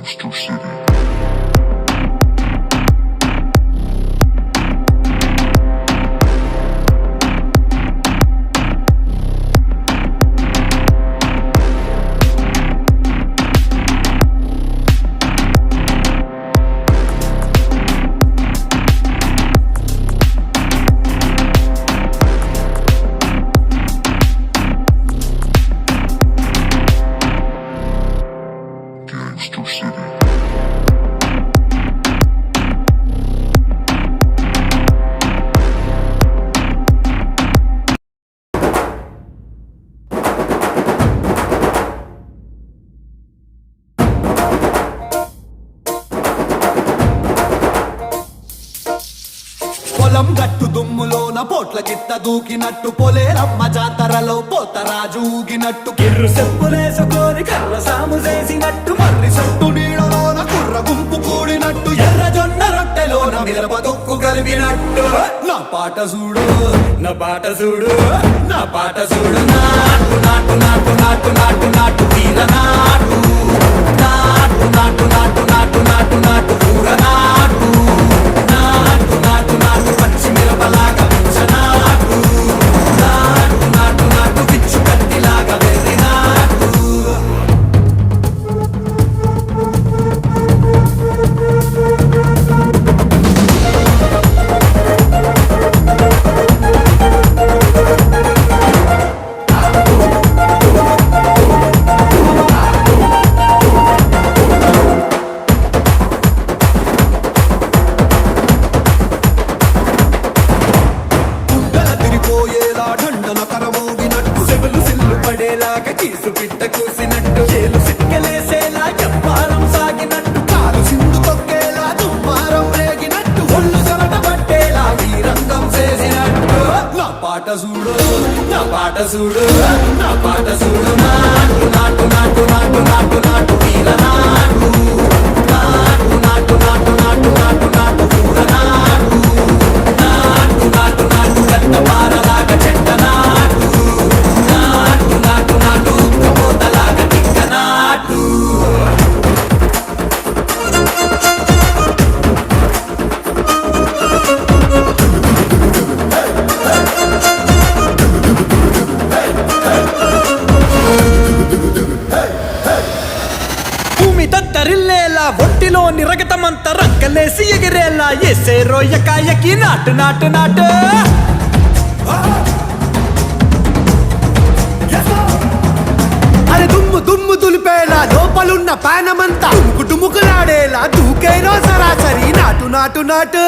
Gangster City. Gangster City. పొలం గట్టు దుమ్ములోన పోట్ల గిట్ట దూకినట్టు పొలేరమ్మ జాతరలో పోతరాజు ఊగినట్టు కిర్రు చెప్పులేసుకొని కర్ర సాము చేసినట్టు మర్రి సొట్టు నీడలోన కుర్ర గుంపు కూడినట్టు ఎర్ర జొన్న రొట్టెలోన మిరప తొక్కు కలిపినట్టు నా పాట చూడు నా పాట చూడు నా పాట చూడు నాటు నాటు నాటు నాటు నాటు నాటు తీర నాటు నాటు నాటు నాటు నాటు నాటు నాటు కూర నాటు నాటు నాటు నాటు పచ్చి మిరపలాగా నాటు నాటు నాటు నాటు పిచ్చు కత్తిలాగా వెర్రి నాటు తిరిపోయేలా ఢండన కరమోగినట్టు సెవెలు సిల్లు పడేలాగా కీసు పిట్ట కూసినట్టు చేలు సిక్కలేసేలా ఎప్పారం సాగినట్టు కాలు సింధు తొక్కేలా దుమ్మారం రేగినట్టు ఒళ్ళు చెమట పట్టేలా వీరంగం చేసినట్టు నా పాట చూడు నా పాట చూడు నా పాట చూడు నాటు నాటు నాటు నాటు నాటు నాటు వీర నాటు నాటు నాటు నాటు నాటు నాటు నాటు కూర నాటు నాటు నాటు నాటు గట్ట పారలాగా చెట్ట నాటు నాటు నాటు నాటు ఉక్కబోతలాగా టిక్క నాటు భూమి దత్తరిల్లేలా ఒంటిలోని రగతమంత రక్కలేసి ఎగిరేలా ఎసే రోయకాయకి నాటు నాటు నాటు అరే దుమ్ము దుమ్ము దులిపేలా లోపలున్న పానమంతా టుముకులాడేలా దూకేనో సరాసరి నాటు నాటు నాటు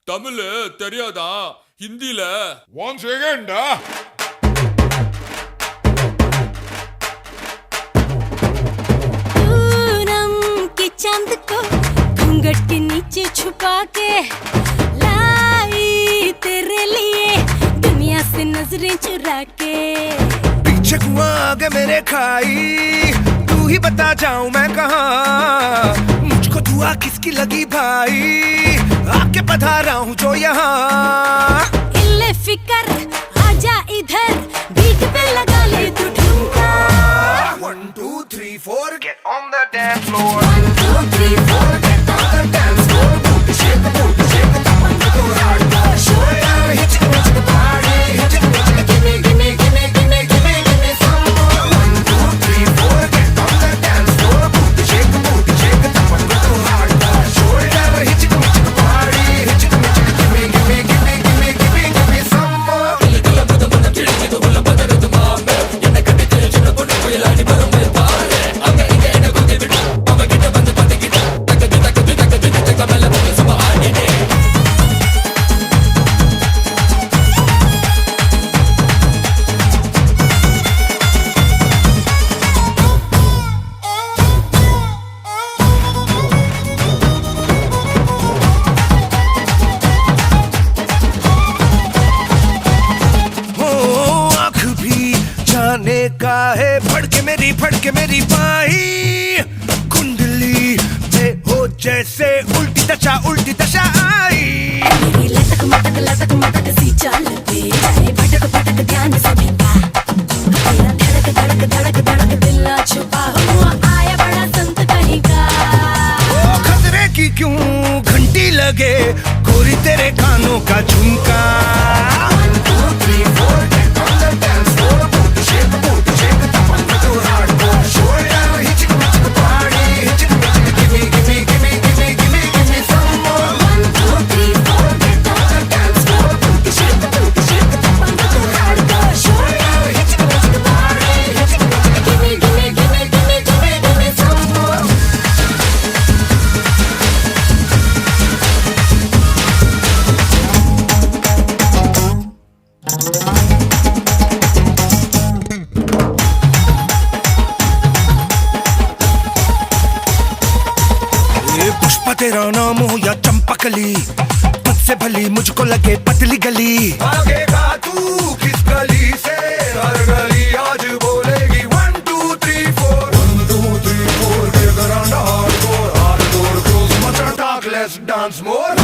தமிழ் தெரியாதா? ஹிந்தில ஒன் செகண்ட் चांद को घूंघट के नीचे छुपा के लाई तेरे लिए दुनिया से नजरें चुरा के। पीछे कुआं आगे मेरे खाई, तू ही बता जाऊं मैं कहाँ, मुझको दुआ किसकी लगी भाई। आके पधारा हूँ जो यहाँ। इल्ले फिकर आजा इधर, बीट पे लगा ले तू ठुमका। 1 2 3 4 get on the dance floor। 1 2 3 4 get on the dance floor। Booty shake, tap on the hardcore shoulder, hit the party, hit the gimme, gimme, gimme, gimme, gimme, gimme some more। 1 2 3 4 get on the dance floor। Booty shake, tap on the hardcore shoulder, hit the party, hit the gimme, gimme, gimme, gimme, gimme, gimme some more। आँख भी जाने का है, फड़के मेरी बाही। कुंडली में हो जैसे उल्टी दशा आई। मेरी लटक मटक सी चाल पे जाए भटक भटक ध्यान से भीगा। तेरा धड़क दिल ना छुपा हुआ आया बड़ा संत कहीं का। ओ खतरे की क्यों घंटी लगे, गोरी तेरे कानों का झुमका। 1 2 3 4 get on the dance floor। Booty shake, tap on the hardcore shoulder, hit the party, hit the gimme, gimme, gimme, gimme, gimme, gimme some more। 1 2 3 4 get on the dance floor। Booty shake, tap on the hardcore shoulder, hit the party, hit the gimme, gimme, gimme, gimme, gimme, gimme some more। ये पुष्प तेरा नाम हो या चंपकली, तुझसे भली मुझको लगे पतली गली। भागेगा तू किस गली से, हर गली आज बोलेगी 1 2 3 4। 1 2 3 4 get around the hardcore, hardcore cruise, much talk, let's dance more।